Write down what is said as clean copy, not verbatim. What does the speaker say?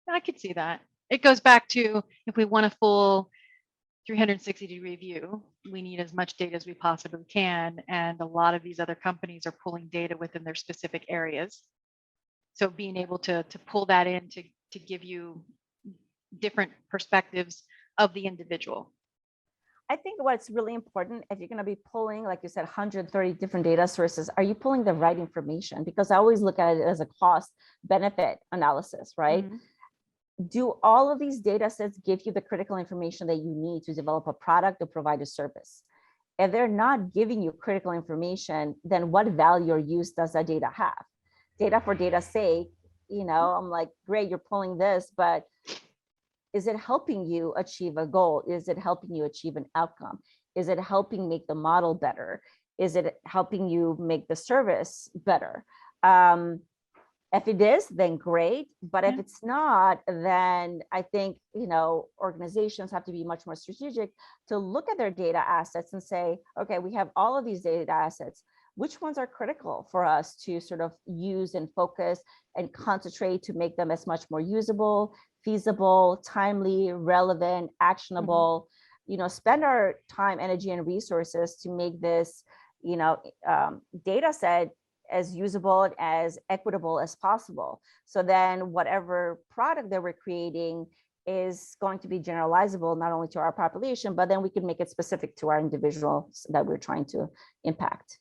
I could see that. It goes back to, if we want a full 360-degree view, we need as much data as we possibly can. And a lot of these other companies are pulling data within their specific areas. So being able to pull that in to give you different perspectives of the individual. I think what's really important, if you're going to be pulling, like you said, 130 different data sources, are you pulling the right information? Because I always look at it as a cost benefit analysis, right? Mm-hmm. Do all of these data sets give you the critical information that you need to develop a product or provide a service? If they're not giving you critical information, then what value or use does that data have? Data for data's sake, I'm like, great, you're pulling this, but is it helping you achieve a goal? Is it helping you achieve an outcome? Is it helping make the model better? Is it helping you make the service better? If it is, then great. But if it's not, then I think, organizations have to be much more strategic to look at their data assets and say, okay, we have all of these data assets. Which ones are critical for us to sort of use and focus and concentrate to make them as much more usable, feasible, timely, relevant, actionable, spend our time, energy, and resources to make this, data set as usable, as equitable as possible. So then whatever product that we're creating is going to be generalizable, not only to our population, but then we can make it specific to our individuals that we're trying to impact.